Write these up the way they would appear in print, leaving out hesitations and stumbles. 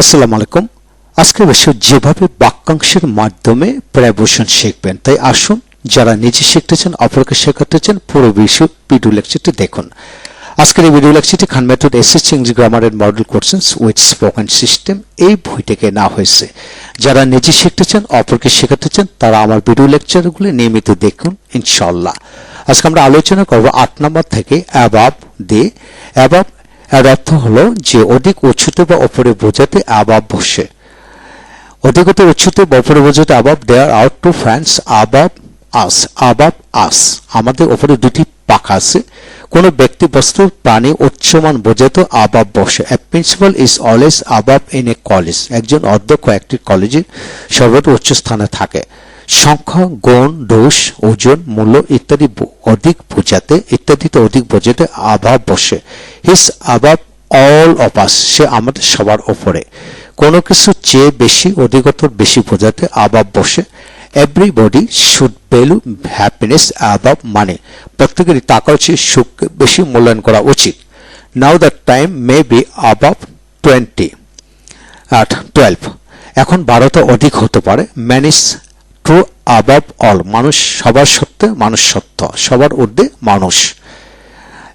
আসসালামু আলাইকুম। আজকের বিষয় যেভাবে বাক্যাংশের মাধ্যমে প্রেপোজিশন শিখবেন, তাই আসুন যারা নিজে শিখতে চান অপরকে শেখাতে চান পুরো ভিডিও লেকচারটি দেখুন। আজকের এই ভিডিও লেকচারটি Khan method SSC English grammar and model courses with spoken system এই বই থেকে নেওয়া হয়েছে। যারা নিজে শিখতে চান অপরকে শেখাতে চান তারা আমার ভিডিও লেকচারগুলি নিয়মিত দেখুন ইনশাআল্লাহ। আজকে আমরা আলোচনা করব 8 নম্বর থেকে অ্যাবাভ দিয়ে। অ্যাবাভ এর অর্থ হলো যে অধিক উচ্চতে বা উপরে বোঝাতে অ্যাবাভ বসে। অধিকতর উচ্চতে বা উপরে বোঝাতে অ্যাবাভ। দেয়ার আর টু ফ্যান্স অ্যাবাভ আস। অ্যাবাভ আস, আমাদের উপরে দুটি পাখা আছে। কোন ব্যক্তি বস্তু প্রাণী উচ্চমান বোঝাতে অ্যাবাভ বসে। A principal is always above in a college. একজন অধ্যক্ষ একটি কলেজের সর্বোচ্চ উচ্চ স্থানে থাকে। সংখ্যা, গুণ, দোষ, ওজন, মূল্য ইত্যাদি অধিক বোঝাতে ইত্যাদিতে অধিক বোঝাতে অ্যাবাভ বসে। হিস অ্যাবাভ অল অফ আস, সে আমাদের সবার উপরে। কোনো কিছু চেয়ে বেশি অধিকতর বেশি বোঝাতে অ্যাবাভ বসে। Everybody should value happiness above money, প্রত্যেকেরই টাকার চেয়ে সুখকে বেশি মূল্যায়ন করা উচিত। Now the time may be above 12, এখন 12টা অধিক হতে পারে। Man is true above all, মানুষ সবার সত্ত্বে মানুষ সত্য, সবার ঊর্ধ্বে মানুষ।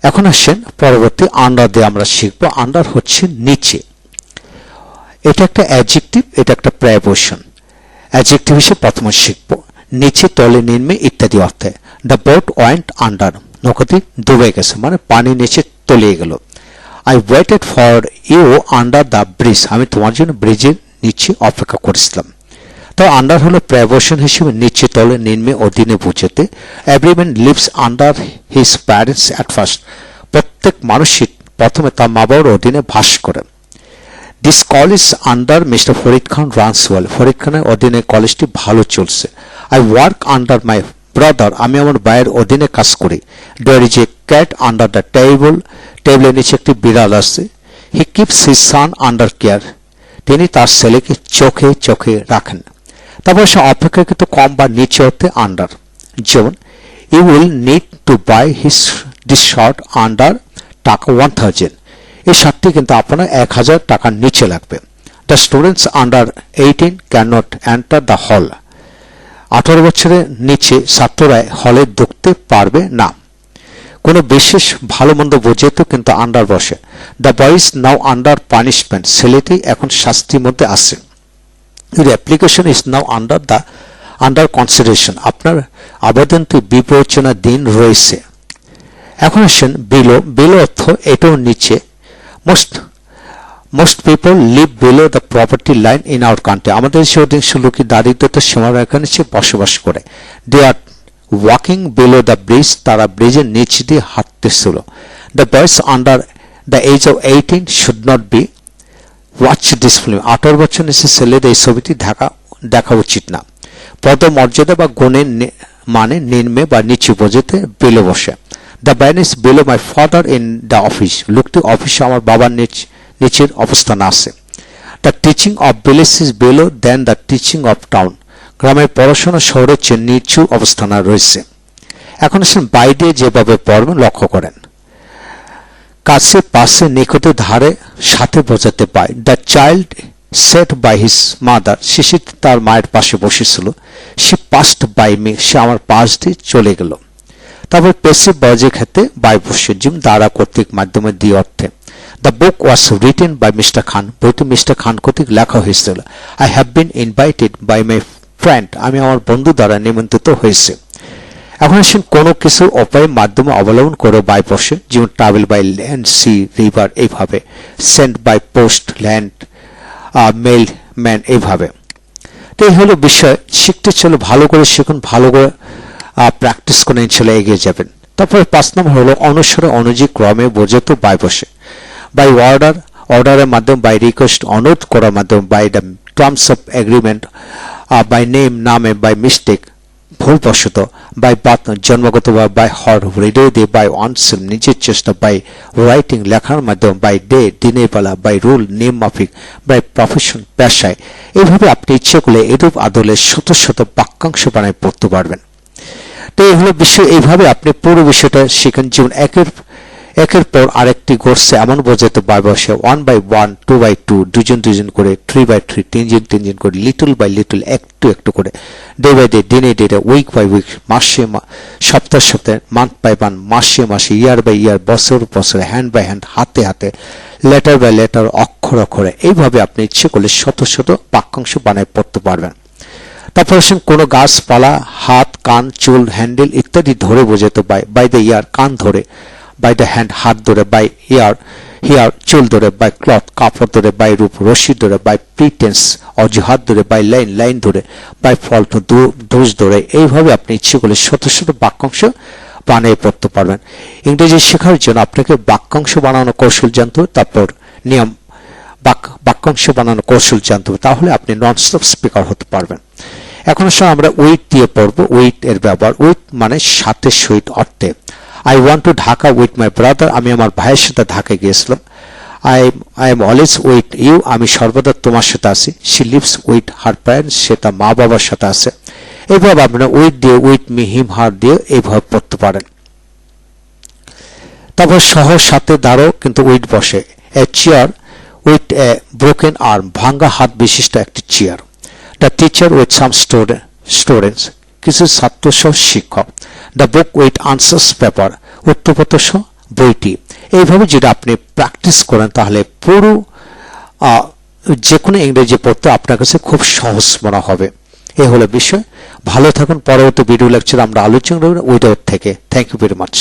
এখন আসেন পরবর্তী আন্ডার দিয়ে আমরা শিখব। আন্ডার হচ্ছে নিচে। এটা একটা অ্যাডজেক্টিভ, এটা একটা প্রেপোজিশন। অ্যাডজেক্টিভ হিসেবে প্রথমে শিখব নিচে, তলে, নিম্নে ইত্যাদি অর্থে। দ্য বোট ওয়েন্ট আন্ডার, নৌকাটি ডুবে গেছে মানে পানি নিচে তলিয়ে গেল। I waited for you under the bridge, আমি তোমার জন্য ব্রিজের নিচে অপেক্ষা করেছিলাম। তো আন্ডার হলো প্রেপোজিশন হিসেবে নিচে, তলে, নিম্নে, অধীনে বোঝাতে। Every man lives under his parents at first, প্রত্যেক মানুষই প্রথমে তার মা বাবার অধীনে বাস করে। This college under mister Farid Khan runs well, Farid খানের অধীনে কলেজটি ভালো চলছে। I work under my brother, আমি আমার ভাইয়ের অধীনে কাজ করি। There is a cat under the table, টেবিলের নিচে একটি বিড়াল আছে। He keeps his son under care, তিনি তার ছেলেকে চোখে চোখে রাখেন। তারপর সে অপেক্ষাকৃত কম বা নিচে হতে আন্ডার, যেমন you will need to buy this shirt under taka 1000, এই শার্টটি কিন্তু আপনার 1000 টাকার নিচে লাগবে। The students under 18 can not enter the hall, 18 বছরের নিচে ছাত্ররা হলে ঢুকতে পারবে না। কোনো বিশেষ ভালো মন্দ বোঝাতে কিন্তু আন্ডার বসে। The boys now under punishment, ছেলেটি এখন শাস্তির মধ্যে আছে। Your application is now under consideration, আপনার আবেদনটি বিবেচনাধীন রয়েছে। এখন আসেন বিলো। বিলো অর্থ এটাও নিচে। most people live below the poverty line in our country, আমাদের দেশে অধিকাংশ লোকই দারিদ্রতার সীমারেখার নিচে বসবাস করে। They are walking below the bridge, তারা ব্রিজের নিচ দিয়ে হাঁটতেছিল। The boys under the age of 18 should not be watch this film, 18 বছর নিচে ছেলেদের এই ছবিটি দেখা উচিত না। পদমর্যাদা বা গুণের মানে নিম্নে বা নিচে বোঝাতে বিলো বসে। The man is below my father in the office, লোকটি অফিসে আমার বাবার নিচের অবস্থান আছে। The teaching of village is below then the teaching of town, গ্রামের পড়াশোনা শহরের চেয়ে নিচু অবস্থানে রয়েছে। এখন আসেন বাইরে যেভাবে পড়বেন লক্ষ্য করেন। কাছে, পাশে, নিকটে, ধারে, সাথে বোঝাতে পায়। The child set by his mother, শিশুটি তার মায়ের পাশে বসেছিল। শি পাস্ট বাই মি, সে আমার পাশ দিয়ে চলে গেল। তারপর পেসিভ বজে ক্ষেত্রে বাই বসে, যেমন দ্বারা, কর্তৃক, মাধ্যমে, দিয়ে অর্থে। The book was written by mister Khan, বইটি মিস্টার খান কর্তৃক লেখা হয়েছিল। I have been invited by my friend, আমি আমার বন্ধু দ্বারা নিমন্ত্রিত হয়েছে। এখন আসেন কোনো কিছু উপায়ের মাধ্যমে অবলম্বন করে বাই বসে, যেমন travel by land, sea, river এইভাবে। Send by post, land, mail, man এইভাবে। তো এই হলো বিষয়। শিখতে চলো, ভালো করে শিখুন, ভালো করে প্র্যাকটিস করে ইনশাল্লাহ এগিয়ে যাবেন। তারপরে 5 নম্বর হলো অনুসারে, অনুযায়ী, ক্রমে বোঝাতে বাই বসে। বাই অর্ডার, অর্ডারের মাধ্যমে, বাই রিকোয়েস্ট, অনুরোধ করার মাধ্যমে, by the terms of agreement, by name, নামে, বাই মিস্টেক, ভুলবশত, বাই বার্থ, জন্মগত, বাই হার্ট, হৃদয় দিয়ে, বাই অনসেল, নিজের চেষ্টা, বাই রাইটিং, লেখার মাধ্যমে, বাই ডে, দিনের বেলা, বাই রুল, নিয়ম মাফিক, বাই প্রফেশন, পেশায়। এইভাবে আপনি ইচ্ছে করলে এরূপ আদলে শত শত বাক্যাংশ বানায় পড়তে পারবেন। তো এই হলো বিষয়। এইভাবে আপনি পুরো বিষয়টা শিখেন। যেমন একের পর আরেকটি ঘটছে এমন বোঝাতে বাই বসে 1/1 2/2 দুজন দুজন করে 3/3 তিনজন করে লিটল বাই লিটল একটু একটু করে ডে বাই ডে দিনে দিনে উইক বাই উইক মাসে সপ্তাহ সপ্তাহে মান্থ বাই মান্থ মাসে মাসে ইয়ার বাই ইয়ার বছর বছরে হ্যান্ড বাই হ্যান্ড হাতে হাতে লেটার বাই লেটার অক্ষর অক্ষরে এইভাবে আপনি ইচ্ছে করলে শত শত বাক্যাংশ বানায় পড়তে পারবেন। তারপর আসেন কোনো গাছপালা হাত কান চুল হ্যান্ডেল ইত্যাদি ধরে বোঝাতে বাই দ্য ইয়ার কান ধরে, বাই দ্য হ্যান্ড হাত ধরে, বাই ইয়ার হেয়ার চুল ধরে, বাই ক্লথ কাপড় ধরে, বাই রূপ রশি ধরে, বাই প্রিটেন্স অজুহাত ধরে, বাই লাইন লাইন ধরে, বাই ফল্ট দোষ ধরে। এইভাবে আপনি ইচ্ছে করলে শত শত বাক্যাংশ বানিয়ে পড়তে পারবেন। ইংরেজি শেখার জন্য আপনাকে বাক্যাংশ বানানো কৌশল জানতে হবে, তারপর নিয়ম বাক্যাংশ বানানো কৌশল জানতে হবে, তাহলে আপনি ননস্টপ স্পিকার হতে পারবেন। এখন আসলে আমরা উইথ দিয়ে পড়ব। উইথ এর ব্যবহার উইথ মানে সাথে সহিত অর্থে। I want to Dhaka with my brother, আমি আমার ভাইয়ের সাথে ঢাকা গিয়েছিলাম। I am always with you, আমি সর্বদা তোমার সাথে আছি। She lives with her parents, সে তার মা বাবার সাথে আছে। এইভাবে আপনারা উইথ দিয়ে উইথ মি হিম হার দিয়ে এইভাবে পড়তে পারেন। তারপর সহ সাথে দাঁড়ো কিন্তু উইথ বসে। এ chair with a broken arm, ভাঙ্গা হাত বিশিষ্ট একটি chair. The teacher with some students, কিছু ছাত্র সহ শিক্ষক। The book with answers paper, উত্তরপত্র সহ বইটি। এইভাবে যদি আপনি প্র্যাকটিস করেন তাহলে পুরো যে কোনো ইংরেজি পড়তে আপনার কাছে খুব সহজ মনে হবে। এই হলো বিষয়। ভালো থাকুন। পরবর্তী ভিডিও লেকচার আমরা আলোচনা করব উইদাউট থেকে। Thank you very much.